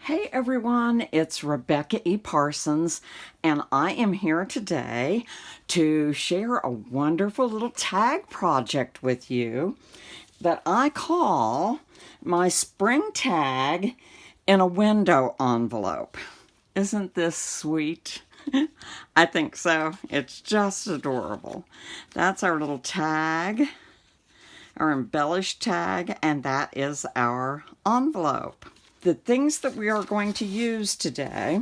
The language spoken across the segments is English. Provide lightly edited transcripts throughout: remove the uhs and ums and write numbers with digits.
Hey everyone, it's Rebecca E. Parsons, and I am here today to share a wonderful little tag project with you that I call my spring tag in a window envelope. Isn't this sweet? I think so. It's just adorable. That's our little tag, our embellished tag, and that is our envelope. The things that we are going to use today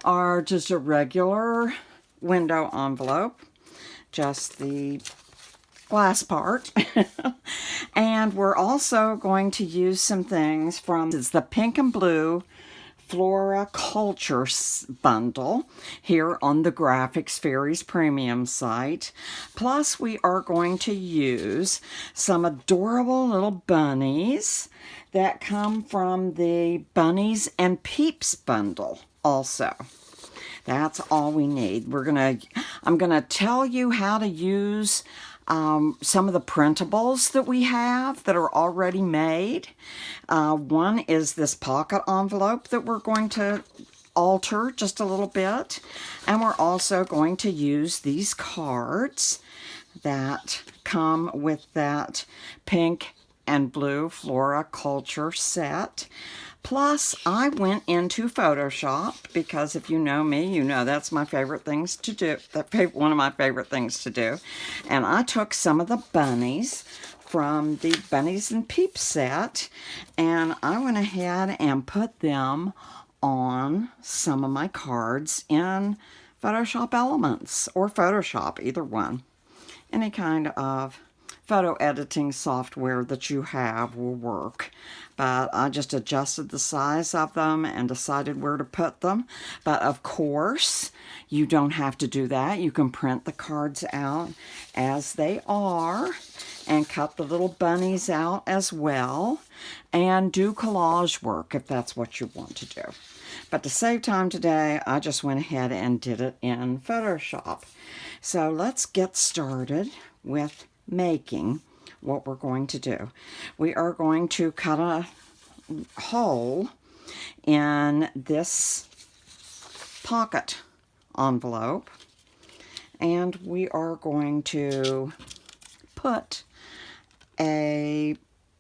are just a regular window envelope, just the glass part. And we're also going to use some things from the pink and blue Flora Culture bundle here on the Graphics Fairies premium site. Plus, we are going to use some adorable little bunnies that come from the Bunnies and Peeps bundle also. That's all we need. I'm gonna tell you how to use some of the printables that we have that are already made. One is this pocket envelope that we're going to alter just a little bit. And we're also going to use these cards that come with that pink and blue Flora Culture set. Plus, I went into Photoshop because if you know me, you know that's my favorite things to do. One of my favorite things to do. And I took some of the bunnies from the Bunnies and Peeps set, and I went ahead and put them on some of my cards in Photoshop Elements or Photoshop, either one. Any kind of photo editing software that you have will work. But I just adjusted the size of them and decided where to put them. But of course, you don't have to do that. You can print the cards out as they are and cut the little bunnies out as well and do collage work if that's what you want to do. But to save time today, I just went ahead and did it in Photoshop. So let's get started with making what we're going to do. We are going to cut a hole in this pocket envelope, and we are going to put a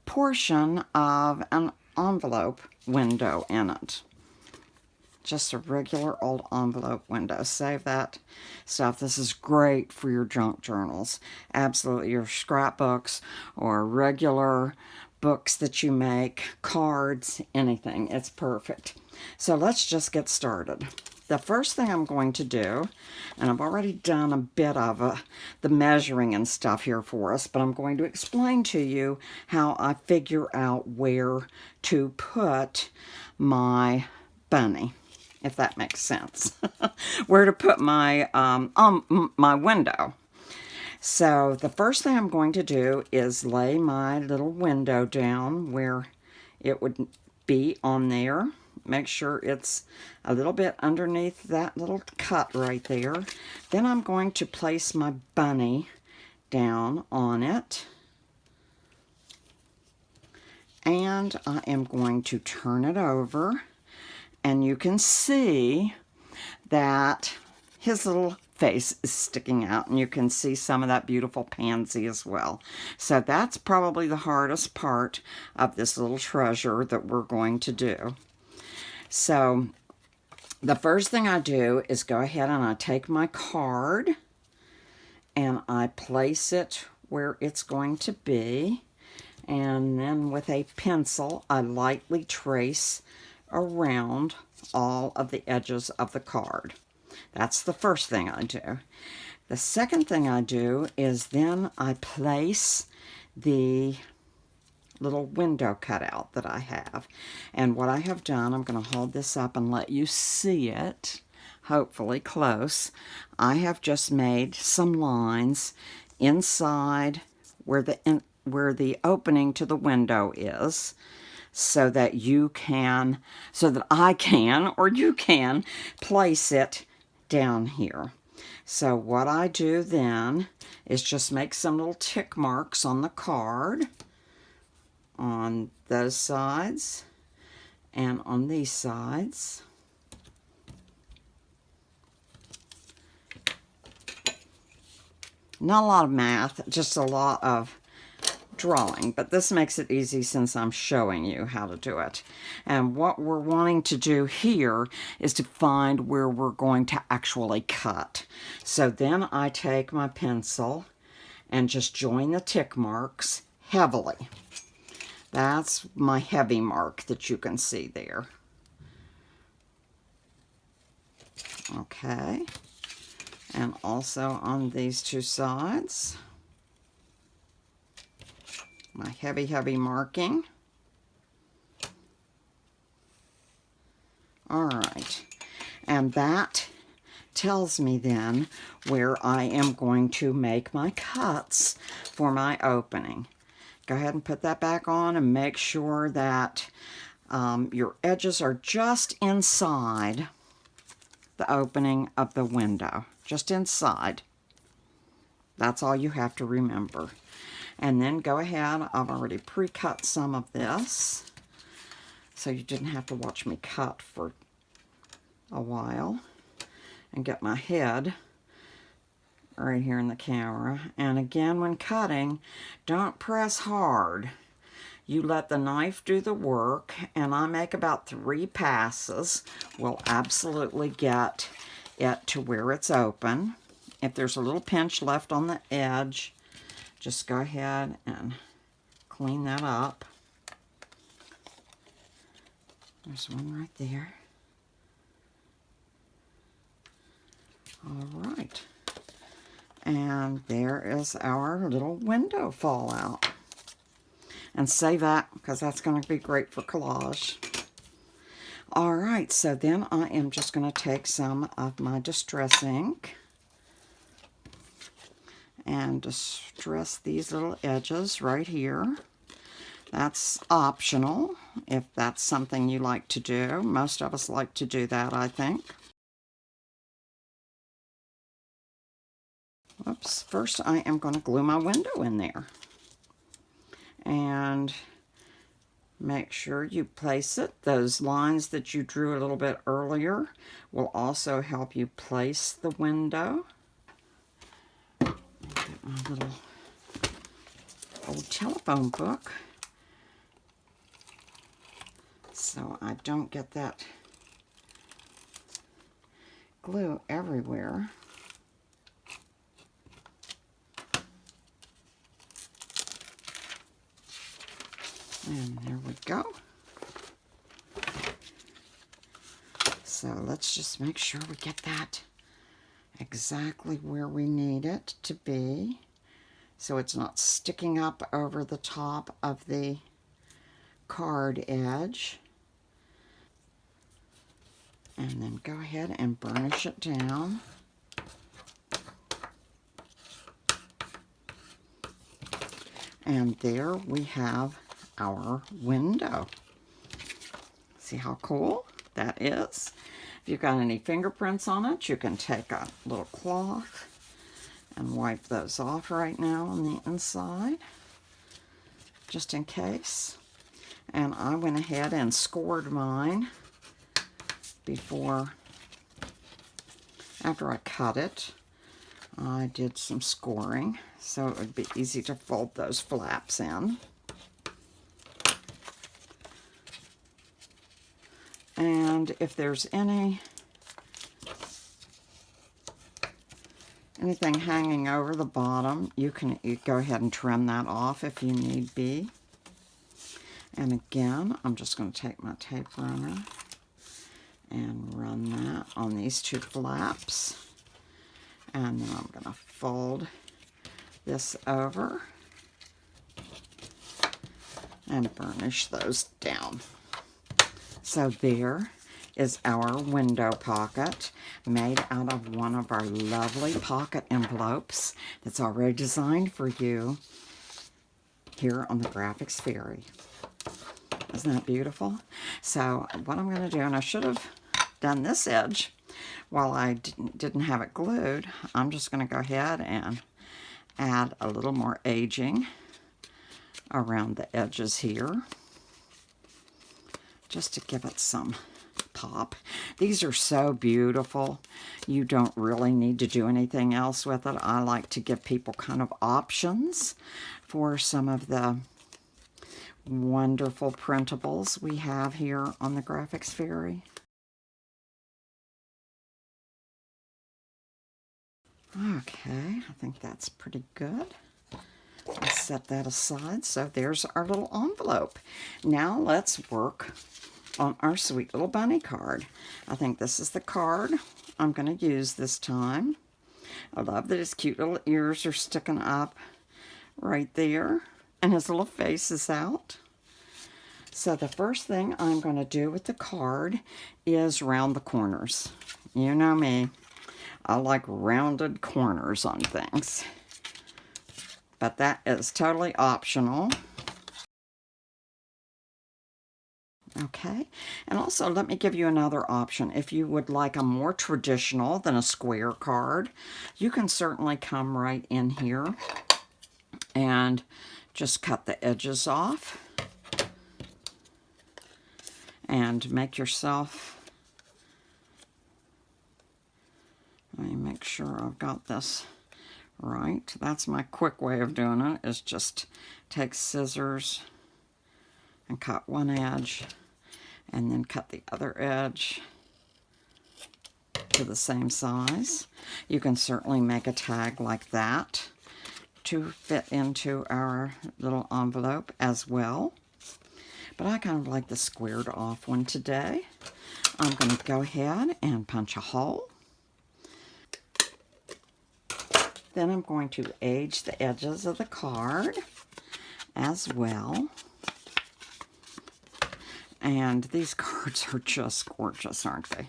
portion of an envelope window in it. Just a regular old envelope window. Save that stuff. This is great for your junk journals. Absolutely, your scrapbooks or regular books that you make, cards, anything. It's perfect. So let's just get started. The first thing I'm going to do, and I've already done a bit of the measuring and stuff here for us, but I'm going to explain to you how I figure out where to put my bunny, if that makes sense. Where to put my my window. So the first thing I'm going to do is lay my little window down where it would be on there. Make sure it's a little bit underneath that little cut right there. Then I'm going to place my bunny down on it. And I am going to turn it over. And you can see that his little face is sticking out, and you can see some of that beautiful pansy as well. So that's probably the hardest part of this little treasure that we're going to do. So the first thing I do is go ahead and I take my card and I place it where it's going to be. And then with a pencil, I lightly trace around all of the edges of the card. That's the first thing I do. The second thing I do is then I place the little window cutout that I have. And what I have done, I'm going to hold this up and let you see it, hopefully close. I have just made some lines inside where the opening to the window is, so that I can, or you can, place it down here. So what I do then is just make some little tick marks on the card on those sides, And on these sides, not a lot of math, just a lot of drawing, but this makes it easy since I'm showing you how to do it. And what we're wanting to do here is to find where we're going to actually cut. So then I take my pencil and just join the tick marks heavily. That's my heavy mark that you can see there. Okay, and also on these two sides, my heavy marking. All right, and that tells me then where I am going to make my cuts for my opening. Go ahead and put that back on and make sure that your edges are just inside the opening of the window, just inside. That's all you have to remember. And then go ahead, I've already pre-cut some of this, so you didn't have to watch me cut for a while. And get my head right here in the camera. And again, when cutting, don't press hard. You let the knife do the work, and I make about 3 passes. We'll absolutely get it to where it's open. If there's a little pinch left on the edge, just go ahead and clean that up. There's one right there. All right. And there is our little window fallout. And save that, because that's going to be great for collage. All right, so then I am just going to take some of my distress ink and distress these little edges right here. That's optional if that's something you like to do. Most of us like to do that, I think. Oops, first I am going to glue my window in there. And make sure you place it. Those lines that you drew a little bit earlier will also help you place the window. Get my little old telephone book so I don't get that glue everywhere. And there we go. So let's just make sure we get that exactly where we need it to be, so it's not sticking up over the top of the card edge. And then go ahead and burnish it down. And there we have our window. See how cool that is? If you've got any fingerprints on it, you can take a little cloth and wipe those off right now on the inside, just in case. And I went ahead and scored mine after I cut it. I did some scoring so it would be easy to fold those flaps in. And if there's anything hanging over the bottom, you go ahead and trim that off if you need be. And again, I'm just going to take my tape runner and run that on these two flaps. And then I'm going to fold this over and burnish those down. So there is our window pocket made out of one of our lovely pocket envelopes that's already designed for you here on the Graphics Fairy. Isn't that beautiful? So what I'm going to do, and I should have done this edge while I didn't have it glued, I'm just going to go ahead and add a little more aging around the edges here. just to give it some pop. These are so beautiful. You don't really need to do anything else with it. I like to give people kind of options for some of the wonderful printables we have here on the Graphics Fairy. Okay, I think that's pretty good. Let's set that aside. So there's our little envelope. Now let's work on our sweet little bunny card. I think this is the card I'm going to use this time. I love that his cute little ears are sticking up right there, and his little face is out. So the first thing I'm going to do with the card is round the corners. You know me, I like rounded corners on things. But that is totally optional. Okay, and also let me give you another option. If you would like a more traditional than a square card, you can certainly come right in here and just cut the edges off and make yourself, let me make sure I've got this right. That's my quick way of doing it, is just take scissors and cut one edge and then cut the other edge to the same size. You can certainly make a tag like that to fit into our little envelope as well. But I kind of like the squared off one today. I'm going to go ahead and punch a hole. Then I'm going to age the edges of the card as well. And these cards are just gorgeous, aren't they?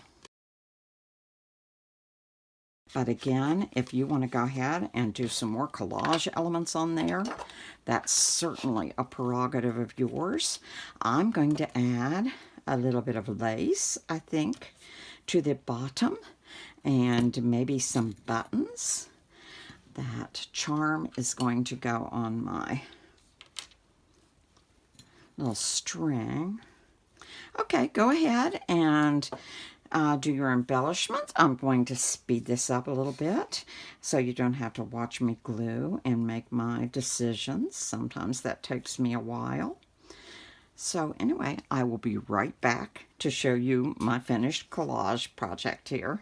But again, if you want to go ahead and do some more collage elements on there, that's certainly a prerogative of yours. I'm going to add a little bit of lace, I think, to the bottom, and maybe some buttons. That charm is going to go on my little string. Okay, go ahead and do your embellishments. I'm going to speed this up a little bit so you don't have to watch me glue and make my decisions. Sometimes that takes me a while. So anyway, I will be right back to show you my finished collage project here.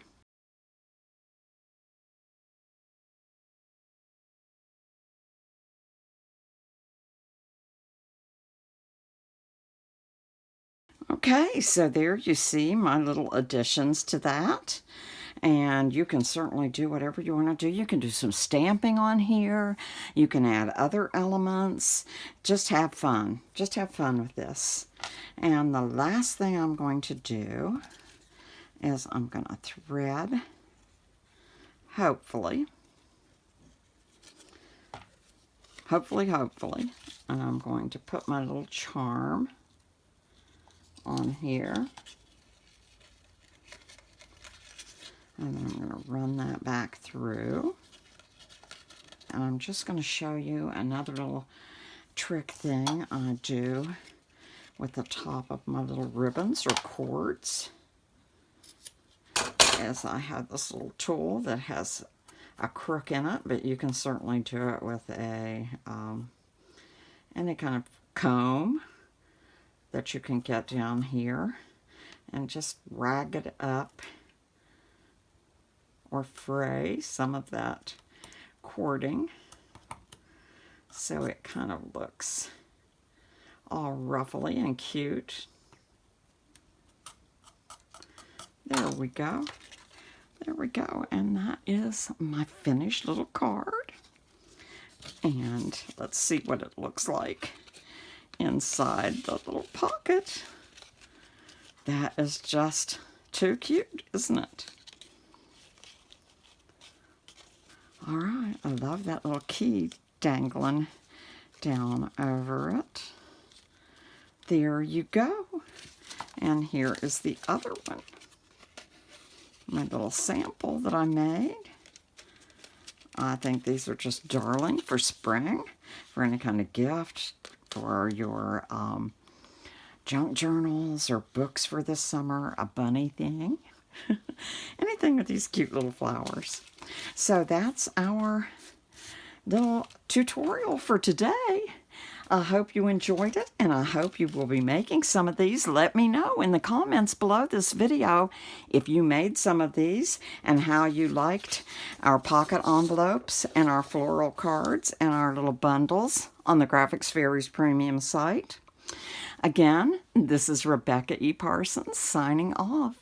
Okay, so there you see my little additions to that. And you can certainly do whatever you want to do. You can do some stamping on here. You can add other elements. Just have fun. Just have fun with this. And the last thing I'm going to do is I'm going to thread, hopefully, and I'm going to put my little charm on here. And then I'm going to run that back through. And I'm just going to show you another little trick thing I do with the top of my little ribbons or cords. As I have this little tool that has a crook in it, but you can certainly do it with a any kind of comb that you can get down here, and just rag it up or fray some of that cording so it kind of looks all ruffly and cute. There we go. There we go. And that is my finished little card. And let's see what it looks like inside the little pocket. That is just too cute, isn't it? All right, I love that little key dangling down over it. There you go. And here is the other one. My little sample that I made. I think these are just darling for spring, for any kind of gift, for your junk journals or books for this summer, a bunny thing, anything with these cute little flowers. So that's our little tutorial for today. I hope you enjoyed it, and I hope you will be making some of these. Let me know in the comments below this video if you made some of these and how you liked our pocket envelopes and our floral cards and our little bundles on the Graphics Fairies Premium site. Again, this is Rebecca E. Parsons signing off.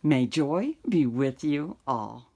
May joy be with you all.